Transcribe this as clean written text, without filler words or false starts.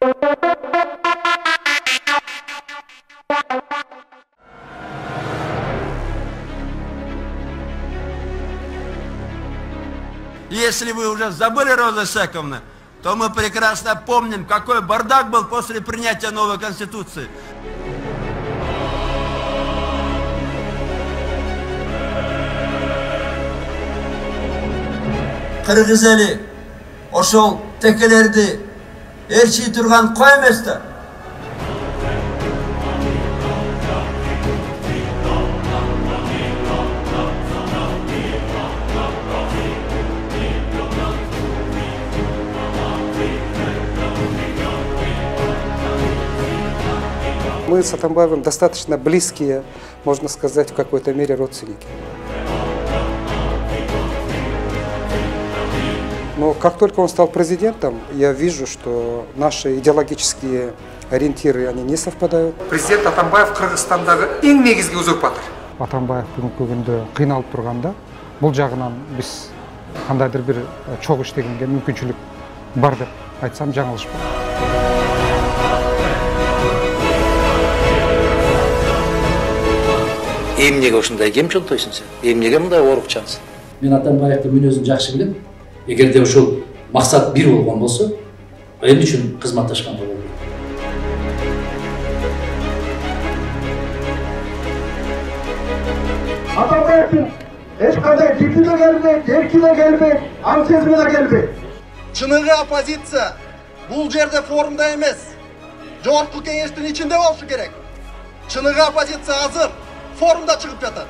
Если вы уже забыли, Роза Исааковна, то мы прекрасно помним, какой бардак был после принятия новой Конституции. Кыргыз эли ошол текелерди ээрчий турган кой эмес да. Мы с Атамбаевым достаточно близкие, можно сказать, в какой-то мере родственники. Но как только он стал президентом, я вижу, что наши идеологические ориентиры, они не совпадают. Президент Атамбаев Кыргызстандагы эң негизги узурпатор. Атамбаев бүгүнкү күндө кыйналып турганда, бул жагынан биз кандайдыр бир чогуу иштегенге мүмкүнчүлүк бар деп айтсам жаңылышпайм. Эмнеге ушундай кемчил тойсуң сен? Эмнеге мындай оорукчансың? Мен Атамбаевдин мүнөзүн жакшы билем. Эгерде ушул максат бир болгон болсо, эмне үчүн кызматташканга болот? Атамбаевдин эч кандай типи да келбейт, эрки да келбейт, аң сезими да келбейт. Чыныгы оппозиция бул жерде форумда эмес, жогорку кеңештин ичинде болушу керек. Чыныгы оппозиция азыр форумда чыгып жатат.